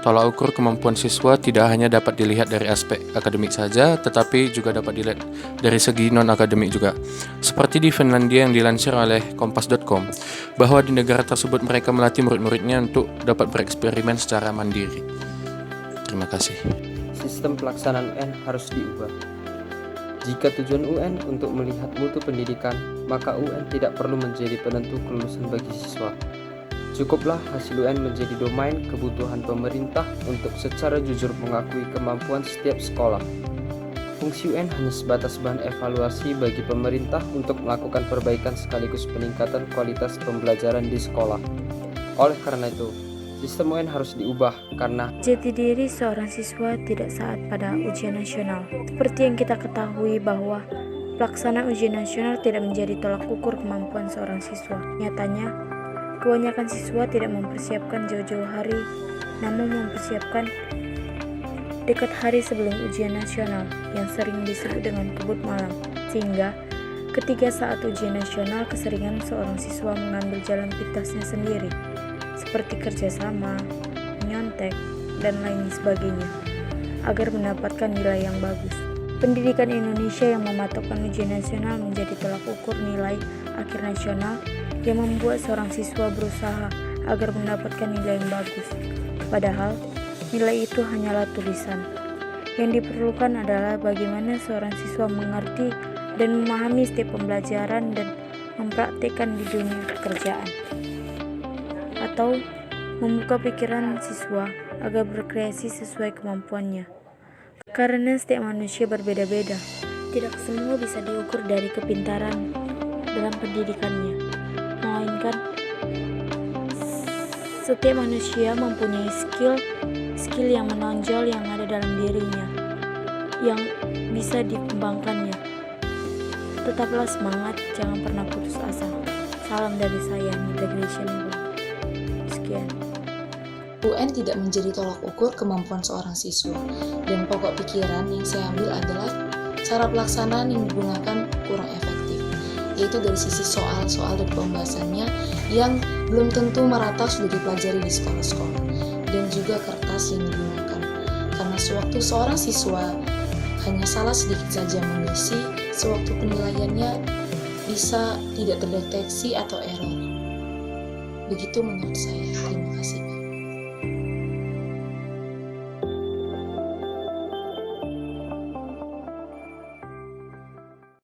tolak ukur kemampuan siswa tidak hanya dapat dilihat dari aspek akademik saja, tetapi juga dapat dilihat dari segi non-akademik juga. Seperti di Finlandia yang dilansir oleh Kompas.com, bahwa di negara tersebut mereka melatih murid-muridnya untuk dapat bereksperimen secara mandiri. Terima kasih. Sistem pelaksanaan UN harus diubah. Jika tujuan UN untuk melihat mutu pendidikan, maka UN tidak perlu menjadi penentu kelulusan bagi siswa. Cukuplah hasil UN menjadi domain kebutuhan pemerintah untuk secara jujur mengakui kemampuan setiap sekolah. Fungsi UN hanya sebatas bahan evaluasi bagi pemerintah untuk melakukan perbaikan sekaligus peningkatan kualitas pembelajaran di sekolah. Oleh karena itu, sistem UN harus diubah karena jati diri seorang siswa tidak saat pada ujian nasional. Seperti yang kita ketahui bahwa pelaksanaan ujian nasional tidak menjadi tolak ukur kemampuan seorang siswa. Nyatanya, kebanyakan siswa tidak mempersiapkan jauh-jauh hari, namun mempersiapkan dekat hari sebelum ujian nasional yang sering disebut dengan kebut malam. Sehingga ketika saat ujian nasional keseringan seorang siswa mengambil jalan pintasnya sendiri, seperti kerjasama, menyontek, dan lain sebagainya, agar mendapatkan nilai yang bagus. Pendidikan Indonesia yang mematokkan ujian nasional menjadi tolak ukur nilai akhir nasional yang membuat seorang siswa berusaha agar mendapatkan nilai yang bagus. Padahal, nilai itu hanyalah tulisan. Yang diperlukan adalah bagaimana seorang siswa mengerti dan memahami setiap pembelajaran dan mempraktikkan di dunia pekerjaan. Atau membuka pikiran siswa agar berkreasi sesuai kemampuannya. Karena setiap manusia berbeda-beda, tidak semua bisa diukur dari kepintaran dalam pendidikannya, melainkan setiap manusia mempunyai skill yang menonjol yang ada dalam dirinya, yang bisa dikembangkannya. Tetaplah semangat, jangan pernah putus asa. Salam dari saya, Nita Gresha. UN tidak menjadi tolak ukur kemampuan seorang siswa, dan pokok pikiran yang saya ambil adalah cara pelaksanaan yang digunakan kurang efektif, yaitu dari sisi soal-soal dan pembahasannya yang belum tentu merata sudah dipelajari di sekolah-sekolah, dan juga kertas yang digunakan, karena sewaktu seorang siswa hanya salah sedikit saja mengisi, sewaktu penilaiannya bisa tidak terdeteksi atau error. Begitu menurut saya. Terima kasih.